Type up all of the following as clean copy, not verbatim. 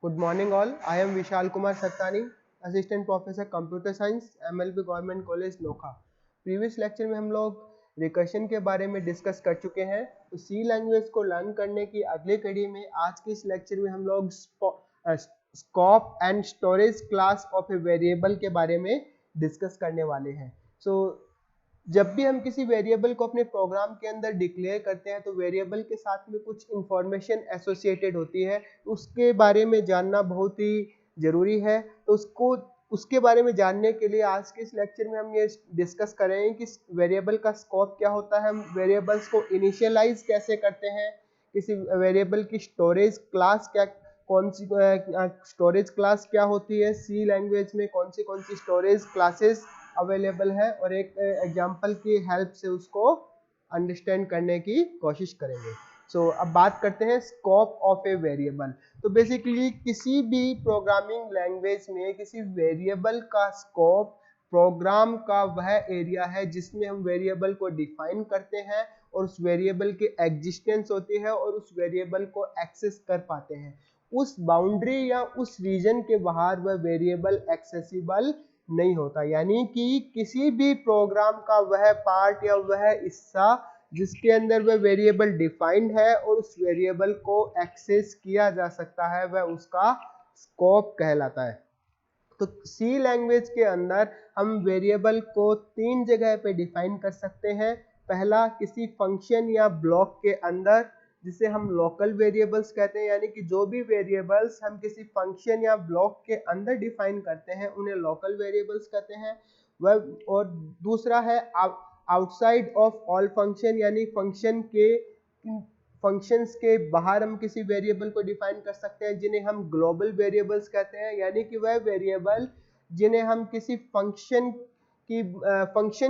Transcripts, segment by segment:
Good morning all. I am Vishal Kumar Sattani, Assistant Professor Computer Science, MLB Government College Nokha. Previous lecture में हम लोग recursion के बारे में डिस्कस कर चुके हैं। तो सी लैंग्वेज को लर्न करने की अगली कड़ी में आज के इस लेक्चर में हम लोग scope and storage class of a variable के बारे में डिस्कस करने वाले हैं। जब भी हम किसी वेरिएबल को अपने प्रोग्राम के अंदर डिक्लेयर करते हैं तो वेरिएबल के साथ में कुछ इंफॉर्मेशन एसोसिएटेड होती है, तो उसके बारे में जानना बहुत ही ज़रूरी है। तो उसके बारे में जानने के लिए आज के इस लेक्चर में हम ये डिस्कस करेंगे कि वेरिएबल का स्कोप क्या होता है, हम वेरिएबल्स को इनिशियलाइज कैसे करते हैं, किसी वेरिएबल की स्टोरेज क्लास कौन सी स्टोरेज क्लास क्या होती है, सी लैंग्वेज में कौन सी स्टोरेज क्लासेस अवेलेबल है, और एक एग्जांपल की हेल्प से उसको अंडरस्टैंड करने की कोशिश करेंगे। अब बात करते हैं स्कोप ऑफ ए वेरिएबल। तो बेसिकली किसी भी प्रोग्रामिंग लैंग्वेज में किसी वेरिएबल का स्कोप प्रोग्राम का वह एरिया है जिसमें हम वेरिएबल को डिफाइन करते हैं और उस वेरिएबल की एग्जिस्टेंस होती है और उस वेरिएबल को एक्सेस कर पाते हैं। उस बाउंड्री या उस रीजन के बाहर वह वेरिएबल एक्सेसिबल नहीं होता, यानी कि किसी भी प्रोग्राम का वह पार्ट या वह हिस्सा जिसके अंदर वह वेरिएबल डिफाइंड है और उस वेरिएबल को एक्सेस किया जा सकता है, वह उसका स्कोप कहलाता है। तो सी लैंग्वेज के अंदर हम वेरिएबल को तीन जगह पे डिफाइन कर सकते हैं। पहला, किसी फंक्शन या ब्लॉक के अंदर, जिसे हम लोकल वेरिएबल्स कहते हैं, यानी कि जो भी वेरिएबल्स हम किसी फंक्शन या ब्लॉक के अंदर डिफाइन करते हैं उन्हें लोकल वेरिएबल्स कहते हैं। वह और दूसरा है आउटसाइड ऑफ ऑल फंक्शन, यानी फंक्शंस के बाहर हम किसी वेरिएबल को डिफाइन कर सकते हैं, जिन्हें हम ग्लोबल वेरिएबल्स कहते हैं, यानी कि वह वेरिएबल जिन्हें हम किसी फंक्शन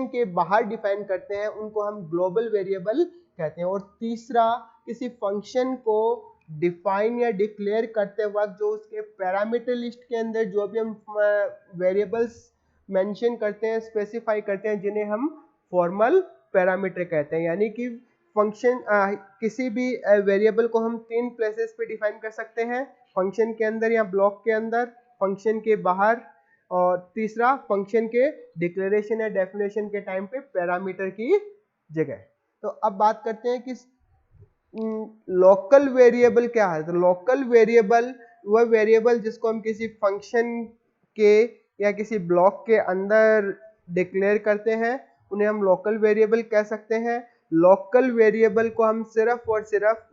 के बाहर डिफाइन करते हैं उनको हम ग्लोबल वेरिएबल कहते हैं। और तीसरा, किसी फंक्शन को डिफाइन या डिक्लेयर करते वक्त जो उसके पैरामीटर लिस्ट के अंदर जो भी हम वेरिएबल्स मेंशन करते हैं, स्पेसिफाई करते हैं, जिन्हें हम फॉर्मल पैरामीटर कहते हैं। यानी कि फंक्शन किसी भी वेरिएबल को हम तीन प्लेसेस पे डिफाइन कर सकते हैं, फंक्शन के अंदर या ब्लॉक के अंदर, फंक्शन के बाहर, और तीसरा फंक्शन के डिक्लेरेशन या डेफिनेशन के टाइम पे पैरामीटर की जगह। तो अब बात करते हैं कि लोकल वेरिएबल क्या है। तो लोकल वेरिएबल वह वेरिएबल जिसको हम किसी फंक्शन के या किसी ब्लॉक के अंदर डिक्लेयर करते हैं उन्हें हम लोकल वेरिएबल कह सकते हैं। लोकल वेरिएबल को हम सिर्फ और सिर्फ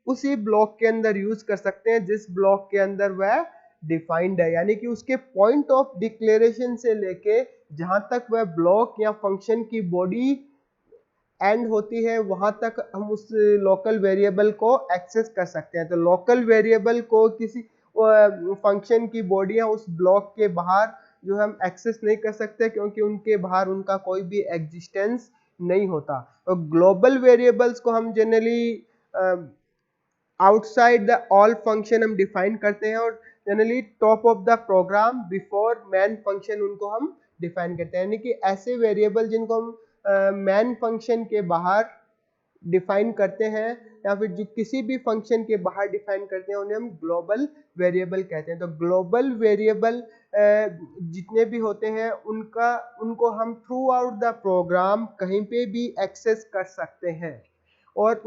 उसी ब्लॉक के अंदर यूज कर सकते हैं जिस ब्लॉक के अंदर वह डिफाइंड है, यानी कि उसके पॉइंट ऑफ डिक्लेरेशन से लेके जहां तक वह ब्लॉक या फंक्शन की बॉडी एंड होती है वहां तक हम उस लोकल वेरिएबल को एक्सेस कर सकते हैं। तो लोकल वेरिएबल को किसी फंक्शन की बॉडी या उस ब्लॉक के बाहर जो हम एक्सेस नहीं कर सकते, क्योंकि उनके बाहर उनका कोई भी एग्जिस्टेंस नहीं होता। और ग्लोबल वेरिएबल्स को हम generally outside the all function हम डिफाइन करते हैं, और generally top of the programme before main function उनको हम डिफाइन करते हैं। यानी कि ऐसे वेरिएबल जिनको हम मैन फंक्शन के बाहर डिफाइन करते हैं या फिर जो किसी भी फंक्शन के बाहर डिफाइन करते हैं उन्हें हम ग्लोबल वेरिएबल कहते हैं। तो ग्लोबल वेरिएबल जितने भी होते हैं उनको हम थ्रू आउट द प्रोग्राम कहीं पे भी एक्सेस कर सकते हैं, और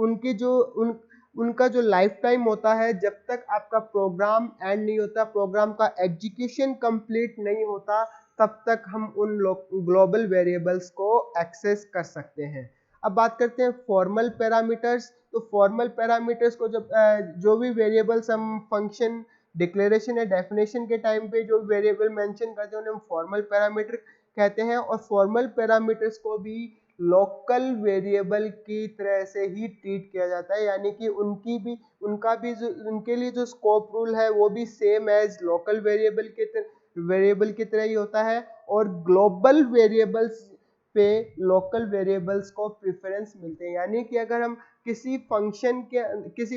उनका जो लाइफ टाइम होता है, जब तक आपका प्रोग्राम एंड नहीं होता, प्रोग्राम का एग्जीक्यूशन कंप्लीट नहीं होता, तब तक हम उन ग्लोबल वेरिएबल्स को एक्सेस कर सकते हैं। अब बात करते हैं फॉर्मल पैरामीटर्स। तो फॉर्मल पैरामीटर्स को जो भी वेरिएबल्स हम फंक्शन डिक्लेरेशन या डेफिनेशन के टाइम पे जो वेरिएबल मेंशन करते हैं उन्हें हम फॉर्मल पैरामीटर कहते हैं, और फॉर्मल पैरामीटर्स को भी लोकल वेरिएबल की तरह से ही ट्रीट किया जाता है, यानी कि उनके लिए जो स्कोप रूल है वो भी सेम एज लोकल वेरिएबल की तरह ही होता है। और ग्लोबल वेरिएबल्स पे लोकल वेरिएबल्स को प्रेफरेंस मिलते हैं, यानी कि अगर हम किसी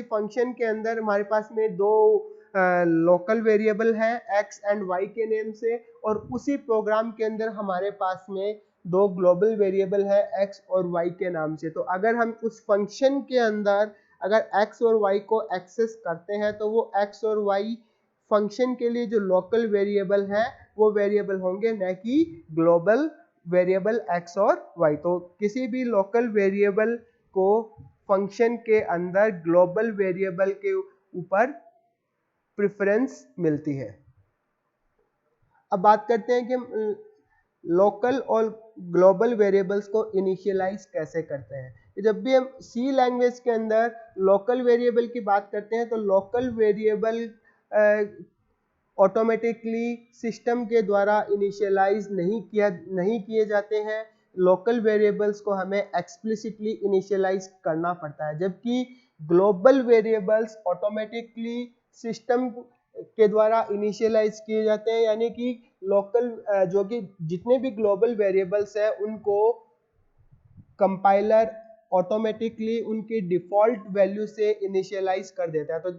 फंक्शन के अंदर हमारे पास में दो लोकल वेरिएबल हैं x एंड y के नेम से, और उसी प्रोग्राम के अंदर हमारे पास में दो ग्लोबल वेरिएबल है x और y के नाम से, तो अगर हम उस फंक्शन के अंदर अगर x और y को एक्सेस करते हैं तो वो x और y फंक्शन के लिए जो लोकल वेरिएबल है वो वेरिएबल होंगे, न कि ग्लोबल वेरिएबल x और y। तो किसी भी लोकल वेरिएबल को फंक्शन के अंदर ग्लोबल वेरिएबल के ऊपर प्रेफरेंस मिलती है। अब बात करते हैं कि हम लोकल और ग्लोबल वेरिएबल्स को इनिशियलाइज कैसे करते हैं। जब भी हम सी लैंग्वेज के अंदर लोकल वेरिएबल की बात करते हैं तो लोकल वेरिएबल ऑटोमेटिकली सिस्टम के द्वारा इनिशियलाइज नहीं किए जाते हैं। लोकल वेरिएबल्स को हमें एक्सप्लिसिटली इनिशियलाइज करना पड़ता है, जबकि ग्लोबल वेरिएबल्स ऑटोमेटिकली सिस्टम के द्वारा इनिशियलाइज किए जाते हैं। यानी कि लोकल जो कि जितने भी ग्लोबल वेरिएबल्स हैं उनको कंपाइलर ऑटोमेटिकली उनकी डिफॉल्ट वैल्यू से इनिशियलाइज कर देता है। तो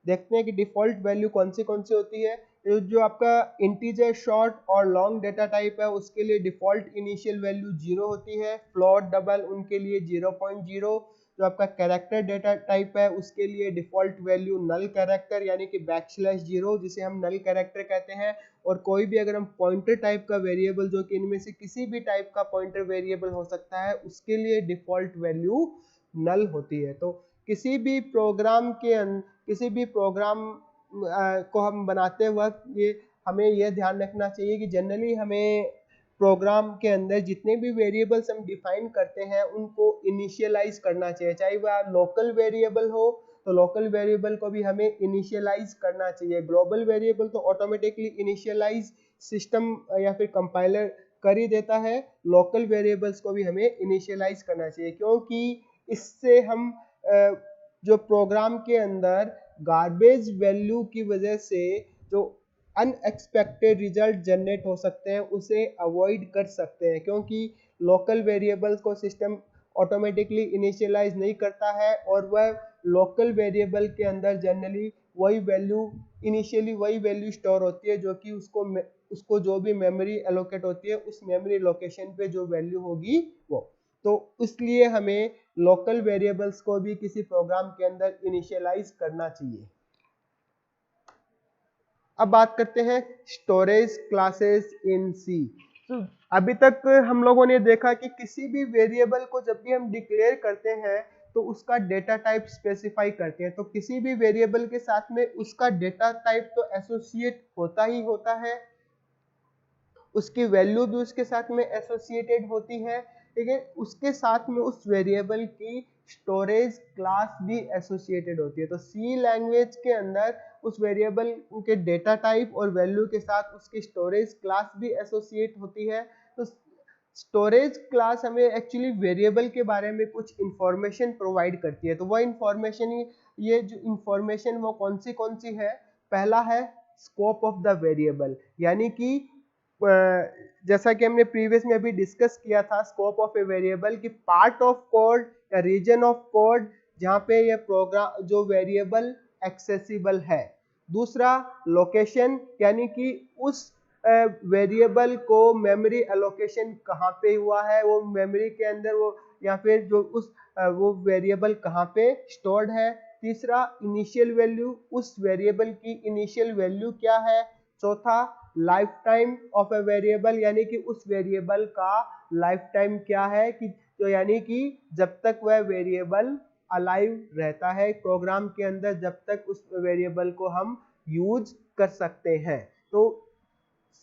देखते हैं कि डिफॉल्ट वैल्यू कौन सी होती है। जो आपका इंटीजर, शॉर्ट और लॉन्ग डेटा टाइप है उसके लिए डिफॉल्ट इनिशियल वैल्यू 0 होती है। फ्लोट, डबल उनके लिए 0.0। जो आपका कैरेक्टर डेटा टाइप है उसके लिए डिफॉल्ट वैल्यू नल कैरेक्टर यानी कि \0 जिसे हम नल कैरेक्टर कहते हैं। और कोई भी अगर हम पॉइंटर टाइप का वेरिएबल, जो कि इनमें से किसी भी टाइप का पॉइंटर वेरिएबल हो सकता है, उसके लिए डिफॉल्ट वैल्यू नल होती है। तो किसी भी प्रोग्राम को हम बनाते वक्त हमें यह ध्यान रखना चाहिए कि जनरली हमें प्रोग्राम के अंदर जितने भी वेरिएबल्स हम डिफाइन करते हैं उनको इनिशियलाइज करना चाहिए। चाहे वह लोकल वेरिएबल हो तो लोकल वेरिएबल को भी हमें इनिशियलाइज करना चाहिए। ग्लोबल वेरिएबल तो ऑटोमेटिकली इनिशियलाइज सिस्टम या फिर कंपाइलर कर ही देता है। लोकल वेरिएबल्स को भी हमें इनिशियलाइज करना चाहिए, क्योंकि इससे हम जो प्रोग्राम के अंदर गार्बेज वैल्यू की वजह से जो अनएक्सपेक्टेड रिजल्ट जनरेट हो सकते हैं उसे अवॉइड कर सकते हैं, क्योंकि लोकल वेरिएबल्स को सिस्टम ऑटोमेटिकली इनिशियलाइज नहीं करता है और वह लोकल वेरिएबल के अंदर जनरली इनिशियली वही वैल्यू स्टोर होती है जो कि उसको जो भी मेमोरी एलोकेट होती है उस मेमोरी लोकेशन पे जो वैल्यू होगी वो। तो इसलिए हमें लोकल वेरिएबल्स को भी किसी प्रोग्राम के अंदर इनिशियलाइज करना चाहिए। अब बात करते हैं स्टोरेज क्लासेस इन सी। तो अभी तक हम लोगों ने देखा कि किसी भी वेरिएबल को जब भी हम डिक्लेयर करते हैं तो उसका डेटा टाइप स्पेसिफाई करते हैं। तो किसी भी वेरिएबल के साथ में उसका डेटा टाइप तो एसोसिएट होता ही होता है, उसकी वैल्यू भी उसके साथ में एसोसिएटेड होती है, लेकिन उसके साथ में उस वेरिएबल की स्टोरेज क्लास भी एसोसिएटेड होती है। तो सी लैंग्वेज के अंदर उस वेरिएबल के डेटा टाइप और वैल्यू के साथ उसकी स्टोरेज क्लास भी एसोसिएट होती है। तो स्टोरेज क्लास हमें एक्चुअली वेरिएबल के बारे में कुछ इंफॉर्मेशन प्रोवाइड करती है। तो वह इंफॉर्मेशन, ये जो इंफॉर्मेशन वो कौन सी है। पहला है स्कोप ऑफ द वेरिएबल, यानी कि जैसा कि हमने प्रीवियस में अभी डिस्कस किया था, स्कोप ऑफ ए वेरिएबल की पार्ट ऑफ कोड या रीजन ऑफ कोड जहां पे ये प्रोग्राम जो वेरिएबल एक्सेसिबल है। दूसरा लोकेशन, यानी कि उस वेरिएबल को मेमोरी एलोकेशन कहाँ पे हुआ है, वो मेमोरी के अंदर वो या फिर जो वो वेरिएबल कहाँ पे स्टोर्ड है। तीसरा इनिशियल वैल्यू, उस वेरिएबल की इनिशियल वैल्यू क्या है। चौथा life time of a variable, यानी कि उस वेरिएबल का लाइफ टाइम क्या है, कि तो यानी कि जब तक वह वेरिएबल अलाइव रहता है प्रोग्राम के अंदर, जब तक उस वेरिएबल को हम यूज कर सकते हैं। तो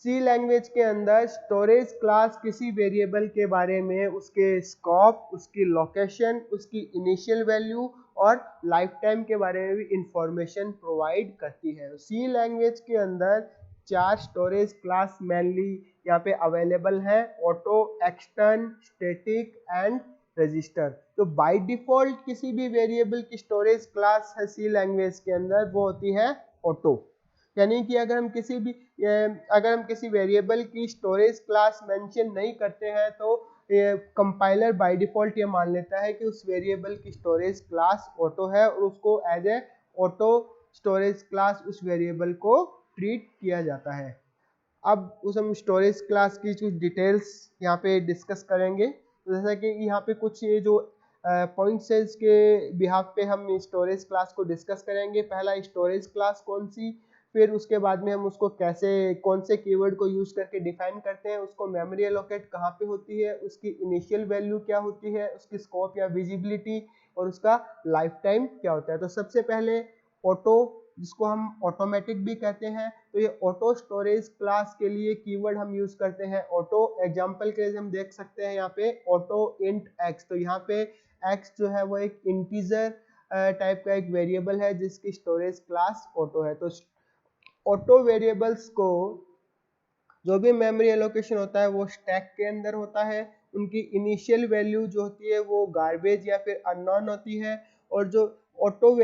सी लैंग्वेज के अंदर स्टोरेज क्लास किसी वेरिएबल के बारे में उसके स्कोप, उसकी लोकेशन, उसकी इनिशियल वैल्यू और लाइफ टाइम के बारे में भी इंफॉर्मेशन प्रोवाइड करती है। सी लैंग्वेज के अंदर 4 स्टोरेज क्लास मेनली यहाँ पे अवेलेबल है: auto, extern, static and register. तो बाय डिफॉल्ट किसी भी वेरिएबल की स्टोरेज क्लास है सी लैंग्वेज के अंदर वो होती है ऑटो, यानी कि अगर हम किसी वेरिएबल की स्टोरेज क्लास मेंशन नहीं करते हैं तो कंपाइलर बाय डिफॉल्ट ये मान लेता है कि उस वेरिएबल की स्टोरेज क्लास ऑटो है और उसको as a auto storage class उस वेरिएबल को ट्रीट किया जाता है। अब हम स्टोरेज क्लास की कुछ डिटेल्स यहाँ पे डिस्कस करेंगे। तो जैसा कि यहाँ पे कुछ ये जो पॉइंट सेल्स के बिहाफ पे हम स्टोरेज क्लास को डिस्कस करेंगे। पहला स्टोरेज क्लास कौन सी, फिर उसके बाद में हम उसको कैसे कौन से कीवर्ड को यूज करके डिफाइन करते हैं, उसको मेमोरी एलोकेट कहाँ पे होती है, उसकी इनिशियल वैल्यू क्या होती है, उसकी स्कोप या विजिबिलिटी और उसका लाइफ टाइम क्या होता है। तो सबसे पहले ऑटो, जिसको हम ऑटोमेटिक भी कहते हैं, तो ये ऑटो स्टोरेज क्लास के लिए कीवर्ड हम यूज करते हैं ऑटो। एग्जांपल के लिए हम देख सकते हैं यहाँ पे ऑटो इंट एक्स, तो यहाँ पे एक्स जो है वो एक इंटीजर टाइप का एक वेरिएबल है जिसकी स्टोरेज क्लास ऑटो है। तो ऑटो वेरिएबल्स को जो भी मेमोरी एलोकेशन होता है वो स्टैक के अंदर होता है। उनकी इनिशियल वैल्यू जो होती है वो गार्बेज या फिर अननोन होती है। और जो ऑटो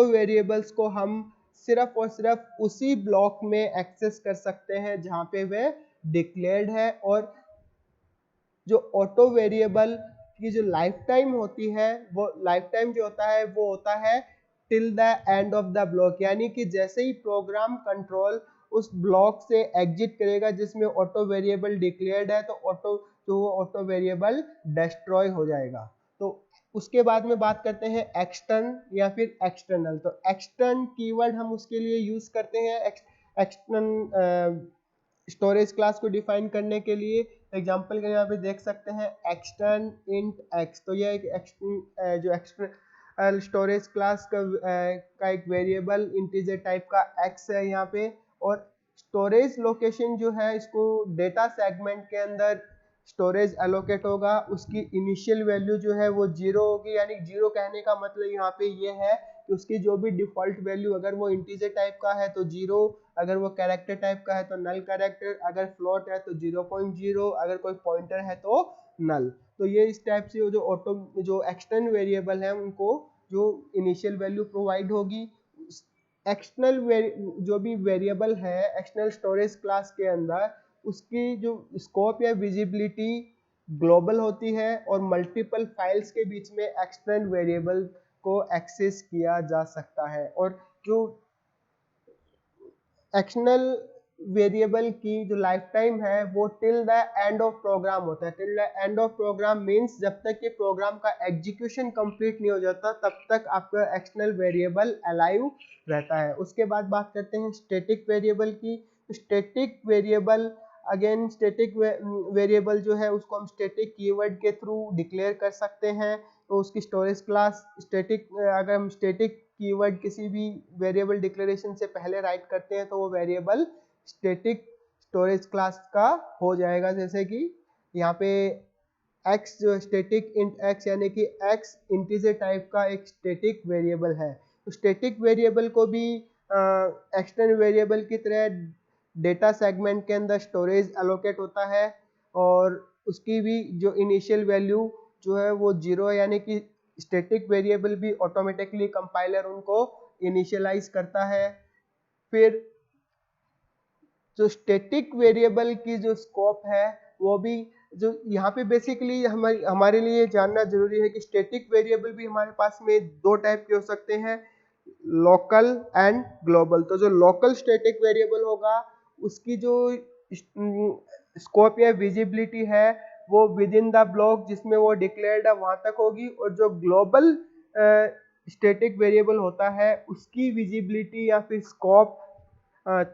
वेरिएबल्स को हम सिर्फ और सिर्फ उसी ब्लॉक में एक्सेस कर सकते हैं जहां पे वे डिक्लेयर्ड है। और जो ऑटो वेरिएबल की जो लाइफ टाइम होती है, वो लाइफ टाइम जो होता है वो होता है till the end of the block, यानी कि जैसे ही प्रोग्राम कंट्रोल उस ब्लॉक से एग्जिट करेगा जिसमें ऑटो वेरिएबल डिक्लेयर्ड है, तो ऑटो वेरिएबल डिस्ट्रॉय हो जाएगा। तो उसके बाद में बात करते हैं एक्सटर्न या फिर एक्सटर्नल। तो एक्सटर्न कीवर्ड हम उसके लिए यूज करते हैं एक्सटर्न स्टोरेज क्लास को डिफाइन करने के लिए। एग्जांपल के यहाँ पे देख सकते हैं एक्सटर्न इंट एक्स, तो यह एक जो एक्सटर्नल स्टोरेज क्लास का एक वेरिएबल इंटीजर टाइप का एक्स है यहाँ पे। और स्टोरेज लोकेशन जो है इसको डेटा सेगमेंट के अंदर स्टोरेज एलोकेट होगा, उसकी इनिशियल वैल्यू जो है वो 0 होगी, यानी 0 कहने का मतलब यहाँ पे ये है कि उसकी जो भी डिफॉल्ट वैल्यू, अगर वो इंटीजर टाइप का है तो 0, अगर वो कैरेक्टर टाइप का है तो नल कैरेक्टर, अगर फ्लोट है तो 0.0, अगर कोई पॉइंटर है तो नल। तो ये इस टाइप से जो एक्सटर्नल वेरिएबल है उनको जो इनिशियल वैल्यू प्रोवाइड होगी। एक्सटर्नल जो भी वेरिएबल है एक्सटर्नल स्टोरेज क्लास के अंदर, उसकी जो स्कोप या विजिबिलिटी ग्लोबल होती है और मल्टीपल फाइल्स के बीच में एक्सटर्नल वेरिएबल को एक्सेस किया जा सकता है। और जो एक्सटर्नल वेरिएबल की जो लाइफ टाइम है वो till the end of program होता है। Till the end of program means जब तक कि प्रोग्राम का एग्जीक्यूशन कंप्लीट नहीं हो जाता तब तक आपका एक्सटर्नल वेरिएबल अलाइव रहता है। उसके बाद बात करते हैं स्टैटिक वेरिएबल की। Static variable, again static variable जो है उसको हम स्टैटिक कीवर्ड के थ्रू डिक्लेयर कर सकते हैं। तो उसकी स्टोरेज क्लास स्टैटिक, अगर हम स्टैटिक कीवर्ड किसी भी वेरिएबल डिक्लेरेशन से पहले राइट करते हैं तो वो वेरिएबल स्टैटिक स्टोरेज क्लास का हो जाएगा। जैसे कि यहाँ पे x जो स्टैटिक इंट x, यानी कि x इंटीजर टाइप का एक स्टैटिक वेरिएबल है। तो स्टैटिक वेरिएबल को भी एक्सटर्नल वेरिएबल की तरह डेटा सेगमेंट के अंदर स्टोरेज एलोकेट होता है और उसकी भी जो इनिशियल वैल्यू जो है वो 0 है, यानी कि स्टैटिक वेरिएबल भी ऑटोमेटिकली कंपाइलर उनको इनिशियलाइज करता है। फिर जो स्टैटिक वेरिएबल की जो स्कोप है वो भी, जो यहाँ पे बेसिकली हमारे लिए जानना जरूरी है कि स्टैटिक वेरिएबल भी हमारे पास में दो टाइप के हो सकते हैं, लोकल एंड ग्लोबल। तो जो लोकल स्टैटिक वेरिएबल होगा उसकी जो स्कोप या विजिबिलिटी है वो विद इन द ब्लॉक जिसमें वो डिक्लेयर्ड है वहां तक होगी। और जो ग्लोबल स्टैटिक वेरिएबल होता है उसकी विजिबिलिटी या फिर scope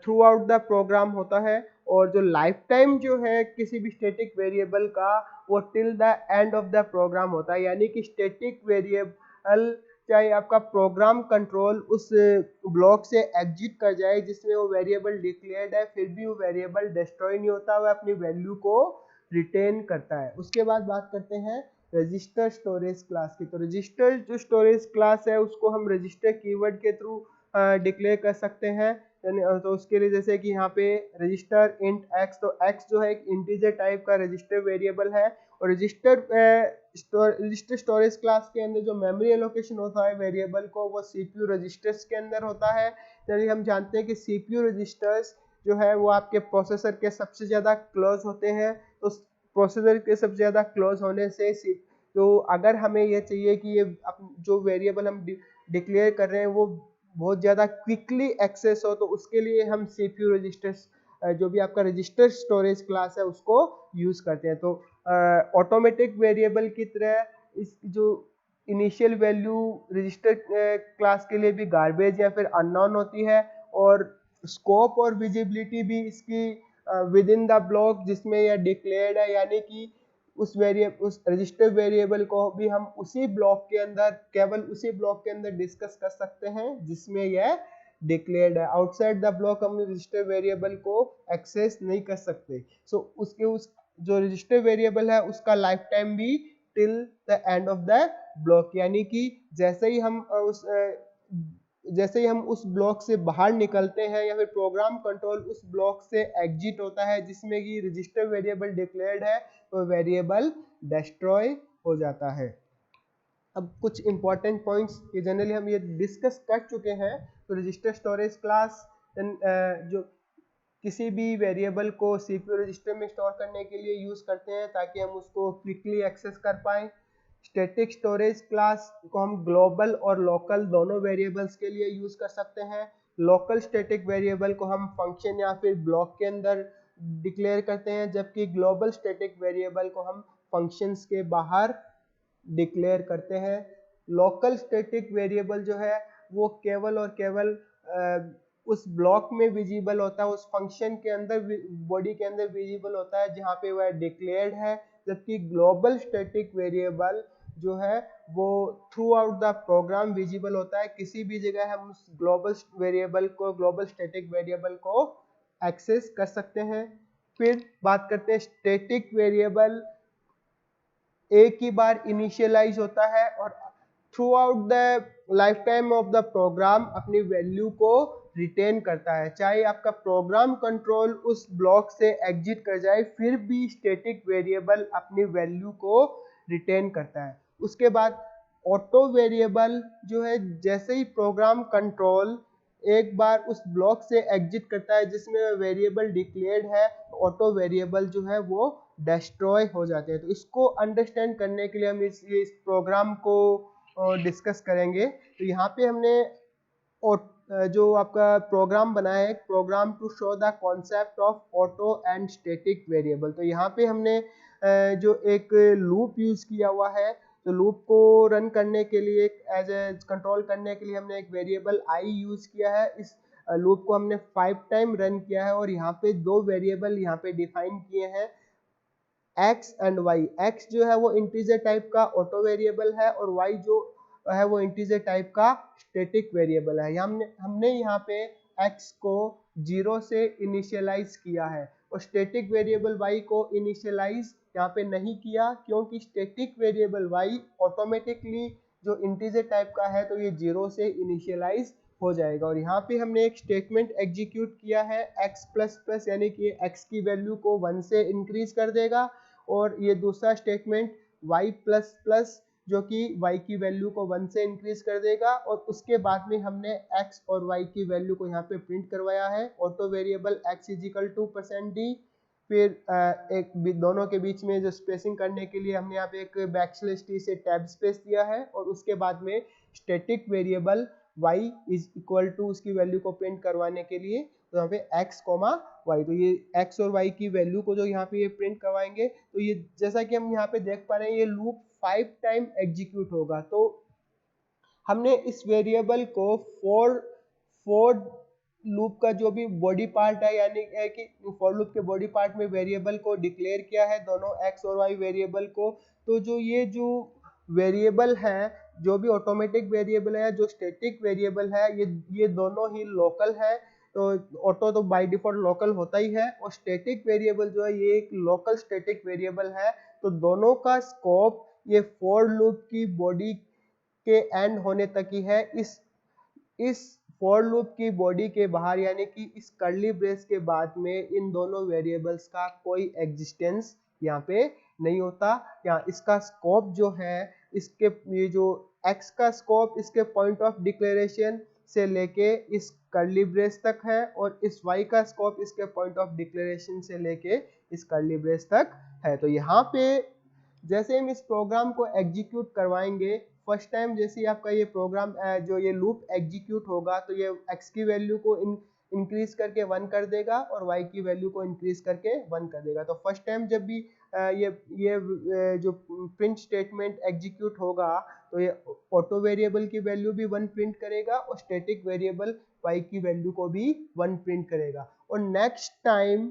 throughout the program होता है। और जो लाइफ टाइम जो है किसी भी स्टैटिक वेरिएबल का वो till the end of the program होता है, यानी कि स्टैटिक वेरिएबल चाहे आपका प्रोग्राम कंट्रोल उस ब्लॉक से एग्जिट कर जाए जिसमें वो वेरिएबल डिक्लेयर्ड है, फिर भी वो वेरिएबल डिस्ट्रॉय नहीं होता, वह अपनी वैल्यू को रिटेन करता है। उसके बाद बात करते हैं रजिस्टर स्टोरेज क्लास की। तो रजिस्टर जो स्टोरेज क्लास है उसको हम रजिस्टर कीवर्ड के थ्रू डिक्लेयर कर सकते हैं। तो उसके लिए जैसे कि यहाँ पे रजिस्टर इंट एक्स, तो एक्स जो है एक इंटीजर टाइप का रजिस्टर वेरिएबल है। और रजिस्टर स्टोरेज क्लास के अंदर जो मेमोरी एलोकेशन होता है वेरिएबल को वो सीपीयू रजिस्टर्स के अंदर होता है। चलिए हम जानते हैं कि सीपीयू रजिस्टर्स जो है वो आपके प्रोसेसर के सबसे ज़्यादा क्लोज होते हैं। तो प्रोसेसर के सबसे ज़्यादा क्लोज होने से तो अगर हमें ये चाहिए कि ये जो वेरिएबल हम डिक्लेयर कर रहे हैं वो बहुत ज़्यादा क्विकली एक्सेस हो, तो उसके लिए हम सीपीयू रजिस्टर्स जो भी आपका रजिस्टर स्टोरेज क्लास है उसको यूज़ करते हैं। तो ऑटोमेटिक वेरिएबल की तरह इस जो इनिशियल वैल्यू रजिस्टर क्लास के लिए भी गार्बेज या फिर अननोन होती है, और स्कोप और विजिबिलिटी भी इसकी विद इन द ब्लॉक जिसमें यह डिक्लेयर्ड है, यानी कि उस रजिस्टर वेरिएबल को भी हम उसी ब्लॉक के अंदर, केवल उसी ब्लॉक के अंदर डिस्कस कर सकते हैं जिसमें यह डिक्लेयर्ड है। आउटसाइड द ब्लॉक हम रजिस्टर वेरिएबल को एक्सेस नहीं कर सकते। उस जो रजिस्टर वेरिएबल है उसका लाइफ टाइम भी till the end of the block, यानी कि जैसे ही हम उस ब्लॉक से बाहर निकलते हैं या फिर प्रोग्राम कंट्रोल उस ब्लॉक से एग्जिट होता है जिसमें कि रजिस्टर वेरिएबल डिक्लेयर्ड है, तो वेरिएबल डिस्ट्रॉय हो जाता है। अब कुछ इंपॉर्टेंट पॉइंट्स ये जनरली हम ये डिस्कस कर चुके हैं। तो रजिस्टर स्टोरेज क्लास जो किसी भी वेरिएबल को सीपीयू रजिस्टर में स्टोर करने के लिए यूज करते हैं ताकि हम उसको क्विकली एक्सेस कर पाएं। स्टैटिक स्टोरेज क्लास को हम ग्लोबल और लोकल दोनों वेरिएबल्स के लिए यूज कर सकते हैं। लोकल स्टैटिक वेरिएबल को हम फंक्शन या फिर ब्लॉक के अंदर डिक्लेयर करते हैं, जबकि ग्लोबल स्टैटिक वेरिएबल को हम फंक्शंस के बाहर डिक्लेयर करते हैं। लोकल स्टैटिक वेरिएबल जो है वो केवल और केवल उस ब्लॉक में विजिबल होता है, उस फंक्शन के अंदर बॉडी के अंदर विजिबल होता है जहाँ पे वह डिक्लेयर्ड है, जबकि ग्लोबल स्टैटिक वेरिएबल जो है वो throughout the program visible होता है। किसी भी जगह हम उस ग्लोबल वेरिएबल को, ग्लोबल स्टैटिक वेरिएबल को एक्सेस कर सकते हैं। फिर बात करते हैं स्टैटिक वेरिएबल एक ही बार इनिशियलाइज होता है और throughout the lifetime of the program अपनी वैल्यू को रिटेन करता है। चाहे आपका प्रोग्राम कंट्रोल उस ब्लॉक से एग्जिट कर जाए फिर भी स्टैटिक वेरिएबल अपनी वैल्यू को रिटेन करता है। उसके बाद ऑटो वेरिएबल जो है, जैसे ही प्रोग्राम कंट्रोल एक बार उस ब्लॉक से एग्जिट करता है जिसमें वेरिएबल डिक्लेयर्ड है, ऑटो वेरिएबल जो है वो डिस्ट्रॉय हो जाते हैं। तो इसको अंडरस्टैंड करने के लिए हम इस प्रोग्राम को डिस्कस करेंगे। तो यहाँ पे हमने जो आपका प्रोग्राम बनाया है, program to show the concept of auto and static variable. तो यहाँ पे हमने जो एक लूप यूज किया हुआ है, तो लूप को रन करने के लिए एज ए कंट्रोल करने के लिए हमने एक वेरिएबल आई यूज किया है। इस लूप को हमने 5 टाइम रन किया है और यहाँ पे दो वेरिएबल यहाँ पे डिफाइन किए हैं, एक्स एंड वाई। एक्स जो है वो इंटीजर टाइप का ऑटो वेरिएबल है और वाई जो है वो इंटीजर टाइप का स्टैटिक वेरिएबल है। हमने यहाँ पे एक्स को 0 से इनिशियलाइज किया है और स्टैटिक वेरिएबल वाई को इनिशियलाइज यहाँ पे नहीं किया, क्योंकि स्टैटिक वेरिएबल वाई ऑटोमेटिकली जो इंटीजर टाइप का है तो ये 0 से इनिशियलाइज हो जाएगा। और यहाँ पे हमने एक स्टेटमेंट एग्जीक्यूट किया है x प्लस प्लस, यानी कि x की वैल्यू को 1 से इंक्रीज कर देगा, और ये दूसरा स्टेटमेंट y प्लस प्लस जो कि y की वैल्यू को 1 से इंक्रीज कर देगा। और उसके बाद में हमने x और y की वैल्यू को यहाँ पे प्रिंट करवाया है। Auto variable x is equal to %d, फिर एक दोनों के बीच में जो स्पेसिंग करने के लिए हमने यहाँ पे एक \t से टैब स्पेस दिया है, और उसके बाद में static variable y is equal to उसकी वैल्यू को प्रिंट करवाने के लिए तो यहाँ पे x, y, तो ये x और y की वैल्यू को जो यहाँ पे ये प्रिंट करवाएंगे, तो ये जैसा कि हम यहाँ पे देख पा रहे हैं ये लूप 5 टाइम एग्जीक्यूट होगा। तो हमने इस वेरिएबल को फॉर लूप का जो भी बॉडी पार्ट है, यानी कि फॉर लूप के बॉडी पार्ट में वेरिएबल को डिक्लेयर किया है, दोनों x और y वेरिएबल को। तो जो वेरिएबल है, जो भी ऑटोमेटिक वेरिएबल है, जो स्टैटिक वेरिएबल है, ये दोनों ही लोकल है। तो ऑटो तो बाय डिफॉल्ट लोकल होता ही है, और स्टैटिक वेरिएबल जो है ये एक लोकल स्टैटिक वेरिएबल है। तो दोनों का स्कोप ये फॉर लूप की बॉडी के एंड होने तक ही है। इस फॉर लूप की बॉडी के बाहर, यानी कि इस कर्ली ब्रेस के बाद में इन दोनों वेरिएबल्स का कोई एग्जिस्टेंस यहाँ पे नहीं होता। यहाँ इसका स्कोप जो है, इसके ये जो x का स्कोप इसके पॉइंट ऑफ डिक्लेरेशन से लेके इस कर्ली ब्रेस तक है, और इस y का स्कोप इसके पॉइंट ऑफ डिक्लेरेशन से लेके इस कर्ली ब्रेस तक है। तो यहाँ पे जैसे हम इस प्रोग्राम को एग्जीक्यूट करवाएंगे, फर्स्ट टाइम जैसे ही आपका ये प्रोग्राम जो ये लूप एग्जीक्यूट होगा, तो ये x की वैल्यू को इंक्रीज करके 1 कर देगा और y की वैल्यू को इंक्रीज करके 1 कर देगा। तो फर्स्ट टाइम जब भी जो प्रिंट स्टेटमेंट एग्जीक्यूट होगा तो ये ऑटो वेरिएबल की वैल्यू भी 1 प्रिंट करेगा और स्टैटिक वेरिएबल y की वैल्यू को भी 1 प्रिंट करेगा। और नेक्स्ट टाइम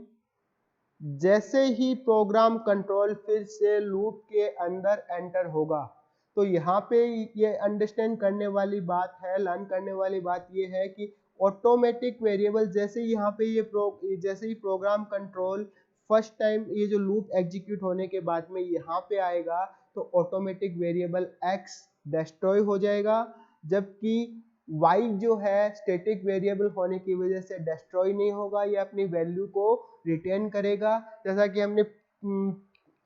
जैसे ही प्रोग्राम कंट्रोल फिर से लूप के अंदर एंटर होगा, तो यहाँ पे ये अंडरस्टैंड करने वाली बात है, लर्न करने वाली बात ये है कि ऑटोमेटिक वेरिएबल जैसे ही यहाँ पे जैसे ही प्रोग्राम कंट्रोल फर्स्ट टाइम ये जो लूप एग्जीक्यूट होने के बाद में यहाँ पे आएगा तो ऑटोमेटिक वेरिएबल x डिस्ट्रॉय हो जाएगा, जबकि y जो है स्टैटिक वेरिएबल होने की वजह से डिस्ट्रॉय नहीं होगा, ये अपनी वैल्यू को रिटेन करेगा। जैसा कि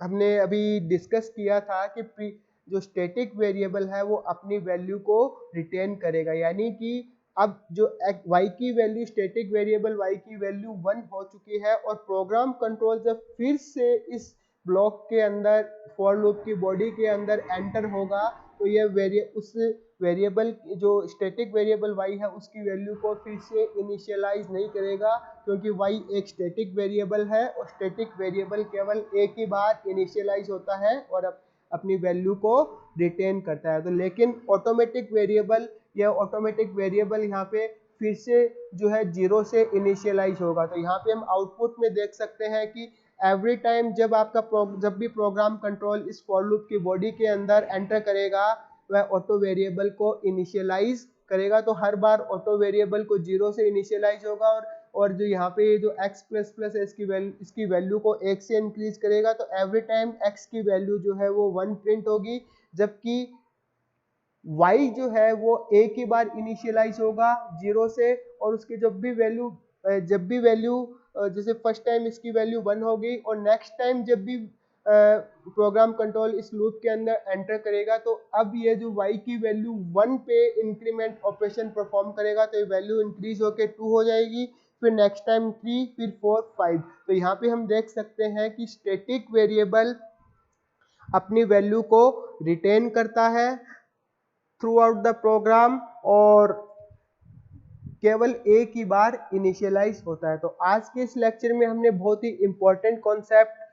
हमने अभी डिस्कस किया था कि जो स्टैटिक वेरिएबल है वो अपनी वैल्यू को रिटेन करेगा, यानी कि अब जो y की वैल्यू स्टैटिक वेरिएबल y की वैल्यू 1 हो चुकी है और प्रोग्राम कंट्रोल जब फिर से इस ब्लॉक के अंदर फॉर लूप की बॉडी के अंदर एंटर होगा तो ये उस वेरिएबल जो स्टैटिक वेरिएबल y है उसकी वैल्यू को फिर से इनिशियलाइज नहीं करेगा, क्योंकि y एक स्टैटिक वेरिएबल है और स्टैटिक वेरिएबल केवल एक ही बार इनिशियलाइज होता है और अपनी वैल्यू को रिटेन करता है। तो लेकिन ऑटोमेटिक वेरिएबल यहाँ पे फिर से जो है 0 से इनिशियलाइज होगा। तो यहाँ पे हम आउटपुट में देख सकते हैं कि एवरी टाइम जब भी प्रोग्राम कंट्रोल इस फॉर लूप की बॉडी के अंदर एंटर करेगा वह ऑटो वेरिएबल को इनिशियलाइज करेगा। तो हर बार ऑटो वेरिएबल को 0 से इनिशियलाइज होगा और जो यहाँ पे जो x प्लस प्लस है इसकी वैल्यू को 1 से इंक्रीज करेगा। तो एवरी टाइम x की वैल्यू जो है वो 1 प्रिंट होगी, जबकि y जो है वो एक ही बार इनिशियलाइज होगा 0 से और उसकी जब भी वैल्यू जैसे फर्स्ट टाइम इसकी वैल्यू 1 होगी और नेक्स्ट टाइम जब भी प्रोग्राम कंट्रोल इस लूप के अंदर एंटर करेगा तो अब ये जो y की वैल्यू 1 पे इंक्रीमेंट ऑपरेशन परफॉर्म करेगा, तो ये वैल्यू इंक्रीज होके 2 हो जाएगी, फिर नेक्स्ट टाइम 3, फिर 4, 5। तो यहाँ पे हम देख सकते हैं कि स्टैटिक वेरिएबल अपनी वैल्यू को रिटेन करता है थ्रू आउट द प्रोग्राम और केवल एक ही बार इनिशियलाइज होता है। तो आज के इस लेक्चर में हमने बहुत ही important concept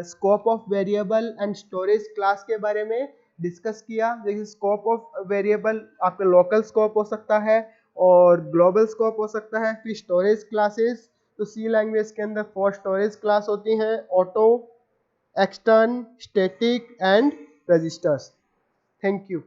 scope of variable and storage class के बारे में डिस्कस किया। जैसे स्कोप ऑफ वेरिएबल आपका लोकल स्कोप हो सकता है और ग्लोबल स्कोप हो सकता है। फिर स्टोरेज क्लासेस, तो सी लैंग्वेज के अंदर 4 स्टोरेज क्लास होती हैं, auto, extern, static and registers. Thank you.